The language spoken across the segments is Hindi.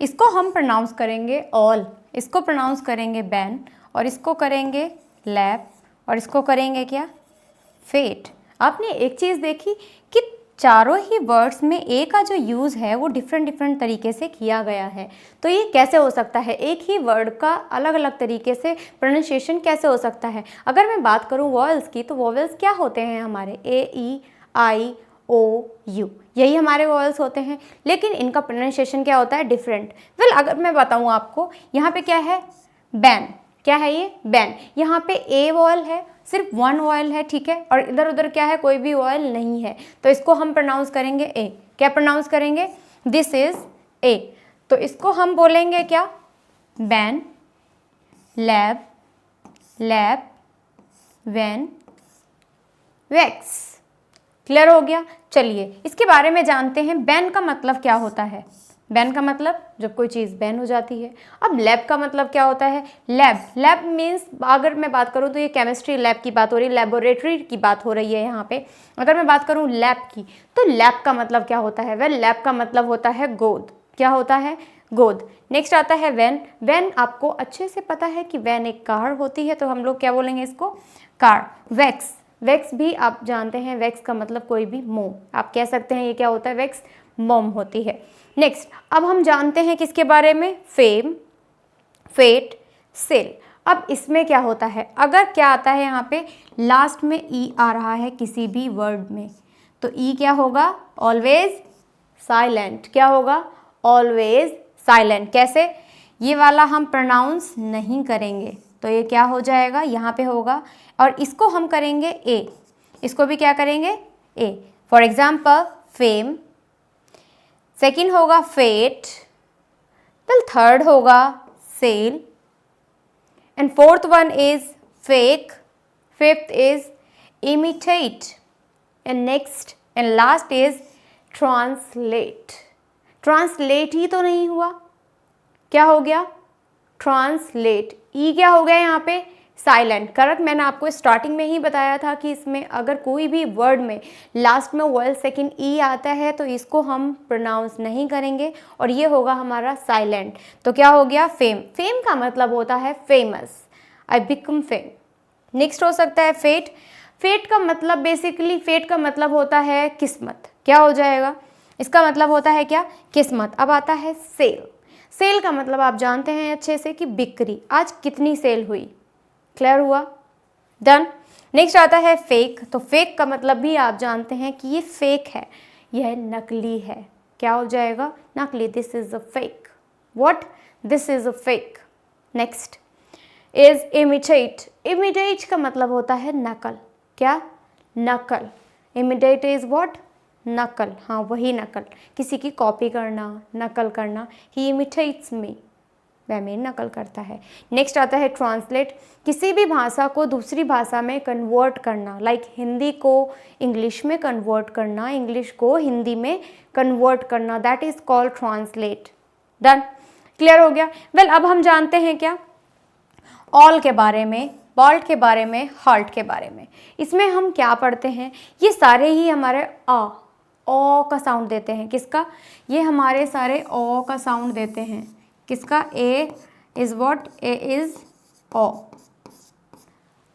इसको हम प्रोनाउंस करेंगे ऑल, इसको प्रोनाउंस करेंगे बैन, और इसको करेंगे लैब, और इसको करेंगे क्या, फेट। आपने एक चीज़ देखी कि चारों ही वर्ड्स में ए का जो यूज़ है वो डिफरेंट डिफरेंट तरीके से किया गया है। तो ये कैसे हो सकता है, एक ही वर्ड का अलग अलग तरीके से प्रोनाउंसिएशन कैसे हो सकता है। अगर मैं बात करूँ वॉवेल्स की, तो वॉवेल्स क्या होते हैं हमारे, ए, ई, आई, ओ, यू, यही हमारे वॉवेल्स होते हैं, लेकिन इनका प्रोनाउंसिएशन क्या होता है, डिफरेंट। वेल अगर मैं बताऊँ आपको, यहाँ पे क्या है, बैन, क्या है ये, बैन। यहाँ पे ए वॉयल है, सिर्फ वन वॉयल है, ठीक है, और इधर उधर क्या है, कोई भी वॉयल नहीं है, तो इसको हम प्रोनाउंस करेंगे ए। क्या प्रोनाउंस करेंगे, दिस इज ए। तो इसको हम बोलेंगे क्या, ban, lab, lab, van, wax. Clear हो गया। चलिए इसके बारे में जानते हैं, बैन का मतलब क्या होता है। बैन का मतलब जब कोई चीज़ बैन हो जाती है। अब लैब का मतलब क्या होता है, लैब, लैब मीन्स अगर मैं बात करूँ तो ये केमिस्ट्री लैब की बात हो रही है, लेबोरेटरी की बात हो रही है यहाँ पे। अगर मैं बात करूँ लैब की, तो लैब का मतलब क्या होता है, वेल लैब का मतलब होता है गोद। क्या होता है, गोद। नेक्स्ट आता है वैन। वैन आपको अच्छे से पता है कि वैन एक कार होती है, तो हम लोग क्या बोलेंगे इसको, कार। वैक्स, वैक्स भी आप जानते हैं, वैक्स का मतलब कोई भी मोम, आप कह सकते हैं ये क्या होता है, वैक्स मोम होती है। नेक्स्ट अब हम जानते हैं किसके बारे में, फेम, फेट, सेल। अब इसमें क्या होता है, अगर क्या आता है यहाँ पे लास्ट में ई आ रहा है किसी भी वर्ड में, तो ई क्या होगा, ऑलवेज साइलेंट। क्या होगा, ऑलवेज साइलेंट। कैसे, ये वाला हम प्रोनाउंस नहीं करेंगे, तो ये क्या हो जाएगा, यहाँ पे होगा, और इसको हम करेंगे ए, इसको भी क्या करेंगे, ए। फॉर एग्जाम्पल फेम, सेकेंड होगा फेट, फिर थर्ड होगा sell, and fourth one is fake, fifth is imitate, and next and last is translate. Translate ही तो नहीं हुआ, क्या हो गया, ट्रांसलेट। ई क्या हो गया यहाँ पे, साइलेंट। करेक्ट, मैंने आपको स्टार्टिंग में ही बताया था कि इसमें अगर कोई भी वर्ड में लास्ट में वॉयल सेकंड ई आता है तो इसको हम प्रोनाउंस नहीं करेंगे और ये होगा हमारा साइलेंट। तो क्या हो गया, फेम। फेम का मतलब होता है famous, I become fame. Next हो सकता है फेट। फेट का मतलब बेसिकली, फेट का मतलब होता है किस्मत। क्या हो जाएगा, इसका मतलब होता है क्या, किस्मत। अब आता है सेल। सेल का मतलब आप जानते हैं अच्छे से कि बिक्री, आज कितनी सेल हुई। क्लियर हुआ, डन। नेक्स्ट आता है फेक। तो फेक का मतलब भी आप जानते हैं कि ये फेक है, यह नकली है। क्या हो जाएगा, नकली, this is a fake. What, this is a fake. Next is imitate. Imitate का मतलब होता है नकल। क्या, नकल। इमिटेट इज व्हाट, नकल। हाँ वही नकल, किसी की कॉपी करना, नकल करना। ही इमिटेट्स मी, वह मेरी नकल करता है। नेक्स्ट आता है ट्रांसलेट। किसी भी भाषा को दूसरी भाषा में कन्वर्ट करना, लाइक हिंदी को इंग्लिश में कन्वर्ट करना, इंग्लिश को हिंदी में कन्वर्ट करना, that is called translate. Done, clear हो गया। वेल अब हम जानते हैं क्या, ऑल के बारे में, बॉल्ट के बारे में, हार्ट के बारे में। इसमें हम क्या पढ़ते हैं, ये सारे ही हमारे ओ का साउंड देते हैं। किसका, ये हमारे सारे ओ का साउंड देते हैं। किसका, ए इज व्हाट, ए इज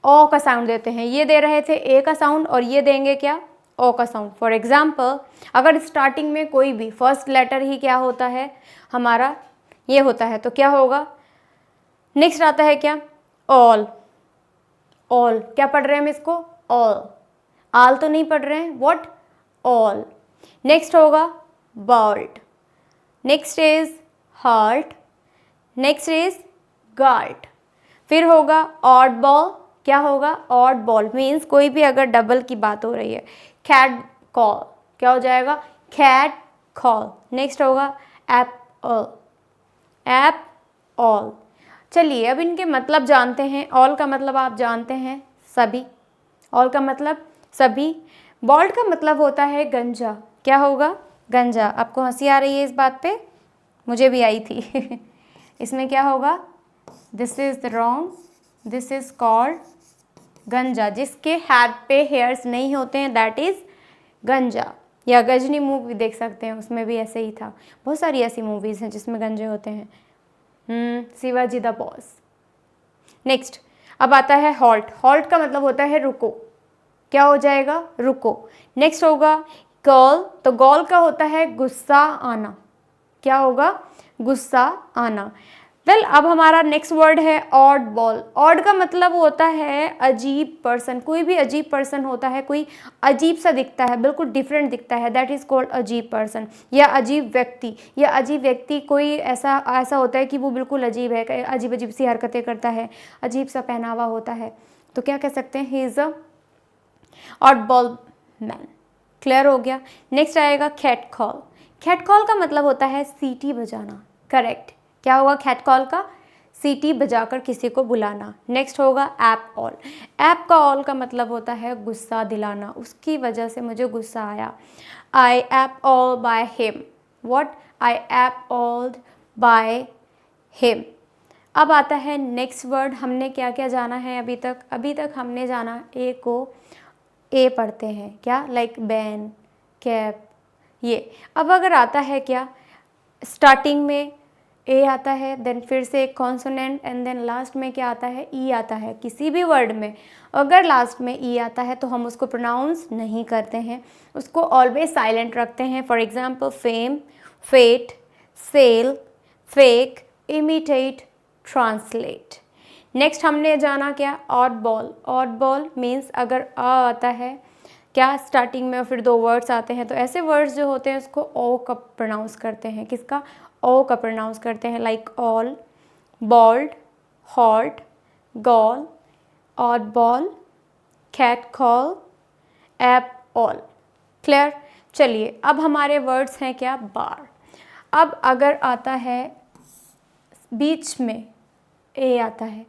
ओ का साउंड देते हैं। ये दे रहे थे ए का साउंड और ये देंगे क्या, ओ का साउंड। फॉर एग्जाम्पल अगर स्टार्टिंग में कोई भी फर्स्ट लेटर ही क्या होता है हमारा, ये होता है, तो क्या होगा। नेक्स्ट आता है क्या, ऑल। ऑल क्या पढ़ रहे हैं हम इसको, ऑल। आल तो नहीं पढ़ रहे हैं, व्हाट, ऑल। नेक्स्ट होगा bolt, next is heart, next is guard. फिर होगा ऑड बॉल। क्या होगा, ऑड बॉल मीन्स कोई भी अगर डबल की बात हो रही है। कैट कॉल, क्या हो जाएगा, कैट कॉल। नेक्स्ट होगा एप्पल, एप ऑल। चलिए अब इनके मतलब जानते हैं। ऑल का मतलब आप जानते हैं सभी, ऑल का मतलब सभी। बॉल्ट का मतलब होता है गंजा। क्या होगा, गंजा। आपको हंसी आ रही है इस बात पे, मुझे भी आई थी इसमें क्या होगा, this is wrong, this is called गंजा। जिसके हेड पे हेयर्स नहीं होते हैं दैट इज गंजा। या गजनी मूवी देख सकते हैं, उसमें भी ऐसे ही था। बहुत सारी ऐसी मूवीज़ हैं जिसमें गंजे होते हैं। Shivaji the boss. नेक्स्ट अब आता है हॉल्ट। हॉल्ट का मतलब होता है रुको। क्या हो जाएगा? रुको। नेक्स्ट होगा गॉल। तो गॉल का होता है गुस्सा आना। क्या होगा? गुस्सा आना। वेल अब हमारा नेक्स्ट वर्ड है ऑड बॉल। ऑड का मतलब होता है अजीब पर्सन। कोई भी अजीब पर्सन होता है, कोई अजीब सा दिखता है, बिल्कुल डिफरेंट दिखता है, दैट इज़ कॉल्ड अजीब पर्सन। या अजीब व्यक्ति, या अजीब व्यक्ति कोई ऐसा ऐसा होता है कि वो बिल्कुल अजीब है, अजीब अजीब सी हरकतें करता है, अजीब सा पहनावा होता है, तो क्या कह सकते हैं? He is a odd ball man. Clear हो गया। नेक्स्ट आएगा कैट कॉल। कैट कॉल का मतलब होता है सीटी बजाना। करेक्ट। क्या होगा कैट कॉल का? सीटी बजाकर किसी को बुलाना। नेक्स्ट होगा ऐप ऑल। ऐप का ऑल का मतलब होता है गुस्सा दिलाना, उसकी वजह से मुझे गुस्सा आया। I app all by him. What? I app all by him. अब आता है नेक्स्ट वर्ड। हमने क्या क्या जाना है अभी तक? अभी तक हमने जाना ए को, ए पढ़ते हैं क्या? लाइक बैन, कैप, ये। अब अगर आता है क्या, स्टार्टिंग में ए आता है, देन फिर से एक कॉन्सोनेंट, एंड देन लास्ट में क्या आता है? ई आता है। किसी भी वर्ड में अगर लास्ट में ई आता है तो हम उसको प्रोनाउंस नहीं करते हैं, उसको ऑलवेज साइलेंट रखते हैं। For example fame, fate, sale, fake, imitate, translate. Next हमने जाना क्या? Odd ball. Odd ball means अगर आ आता है क्या स्टार्टिंग में और फिर दो वर्ड्स आते हैं, तो ऐसे वर्ड्स जो होते हैं उसको ओ का प्रोनाउंस करते हैं। किसका? ओ का प्रोनाउंस करते हैं। Like all, bald, hot, gall, odd ball, cat call, appall. Clear? चलिए अब हमारे वर्ड्स हैं क्या? बार। अब अगर आता है बीच में ए आता है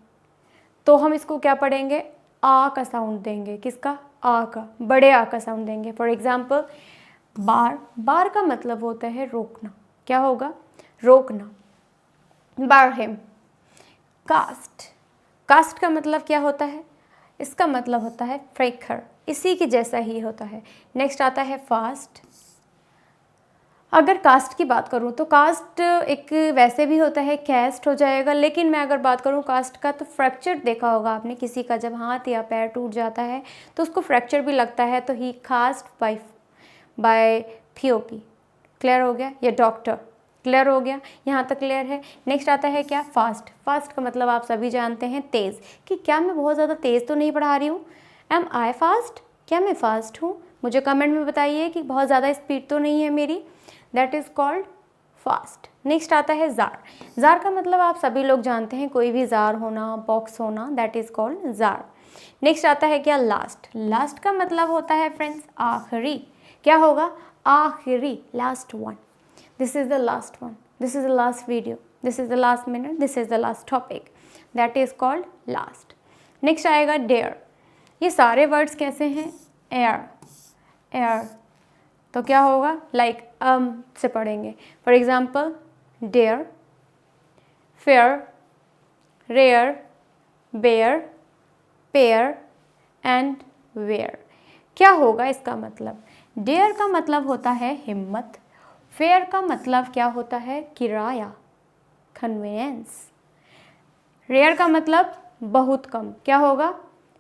तो हम इसको क्या पढ़ेंगे? आ का साउंड देंगे। किसका? आ का, बड़े आ का साउंड देंगे। फॉर एग्जाम्पल बार। बार का मतलब होता है रोकना। क्या होगा? रोकना। बार हिम। कास्ट। कास्ट का मतलब क्या होता है? इसका मतलब होता है फ्रेकर, इसी के जैसा ही होता है। नेक्स्ट आता है फास्ट। अगर कास्ट की बात करूँ तो कास्ट एक वैसे भी होता है, कैस्ट हो जाएगा, लेकिन मैं अगर बात करूँ कास्ट का तो फ्रैक्चर देखा होगा आपने किसी का, जब हाथ या पैर टूट जाता है तो उसको फ्रैक्चर भी लगता है, तो ही कास्ट बाय पीओपी। क्लियर हो गया? या डॉक्टर। क्लियर हो गया? यहाँ तक क्लियर है। नेक्स्ट आता है क्या? फास्ट। फास्ट का मतलब आप सभी जानते हैं तेज़। कि क्या मैं बहुत ज़्यादा तेज़ तो नहीं पढ़ा रही हूँ? Am I fast? क्या मैं फास्ट हूँ? मुझे कमेंट में बताइए कि बहुत ज़्यादा स्पीड तो नहीं है मेरी। That is called fast. Next आता है जार। जार का मतलब आप सभी लोग जानते हैं, कोई भी जार होना, बॉक्स होना, that is called jar. Next आता है क्या? लास्ट। लास्ट का मतलब होता है फ्रेंड्स आखिरी। क्या होगा? आखिरी, last one. This is the last one, this is the last video, this is the last minute, this is the last topic, that is called last. Next आएगा डेयर। ये सारे वर्ड्स कैसे हैं? एयर। एयर तो क्या होगा? लाइक से पढ़ेंगे। For example dare, fair, rare, bare, pair and ware. क्या होगा इसका मतलब? डेयर का मतलब होता है हिम्मत। फेयर का मतलब क्या होता है? किराया, कन्वीनियंस। रेयर का मतलब बहुत कम। क्या होगा?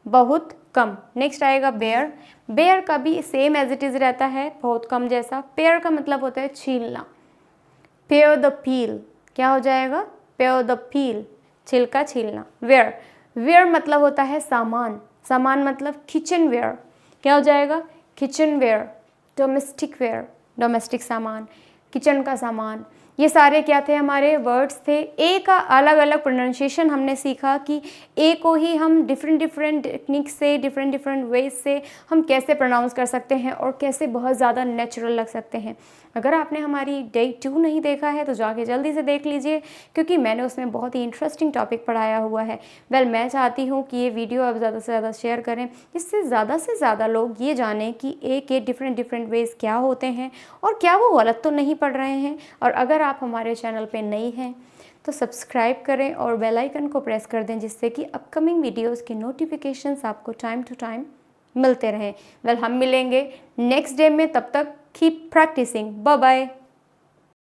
बहुत कम। नेक्स्ट आएगा बेयर। बेयर का भी सेम एज इट इज़ रहता है, बहुत कम जैसा। पेयर का मतलब होता है छीलना। Pair the peel. क्या हो जाएगा? पेयर द पील, छिलका छीलना। वेयर। वेयर मतलब होता है सामान। सामान मतलब किचन वेयर। क्या हो जाएगा? Kitchen ware. Domestic ware, domestic सामान, किचन का सामान। ये सारे क्या थे? हमारे वर्ड्स थे। ए का अलग अलग प्रोनाउंसिएशन हमने सीखा कि ए को ही हम डिफरेंट डिफरेंट टेक्निक से, डिफरेंट डिफरेंट वेज से हम कैसे प्रोनाउंस कर सकते हैं और कैसे बहुत ज़्यादा नेचुरल लग सकते हैं। अगर आपने हमारी डे 2 नहीं देखा है तो जाके जल्दी से देख लीजिए, क्योंकि मैंने उसमें बहुत ही इंटरेस्टिंग टॉपिक पढ़ाया हुआ है। मैं चाहती हूँ कि ये वीडियो आप ज़्यादा से ज़्यादा शेयर करें, जिससे से ज़्यादा लोग ये जानें कि ए के डिफरेंट डिफरेंट वेज क्या होते हैं और क्या वो गलत तो नहीं पढ़ रहे हैं। और अगर आप हमारे चैनल पे नई हैं तो सब्सक्राइब करें और बेल आइकन को प्रेस कर दें, जिससे कि अपकमिंग वीडियोस की नोटिफिकेशंस आपको टाइम टू टाइम मिलते रहें। हम मिलेंगे नेक्स्ट डे में, तब तक कीप प्रैक्टिसिंग। Bye bye.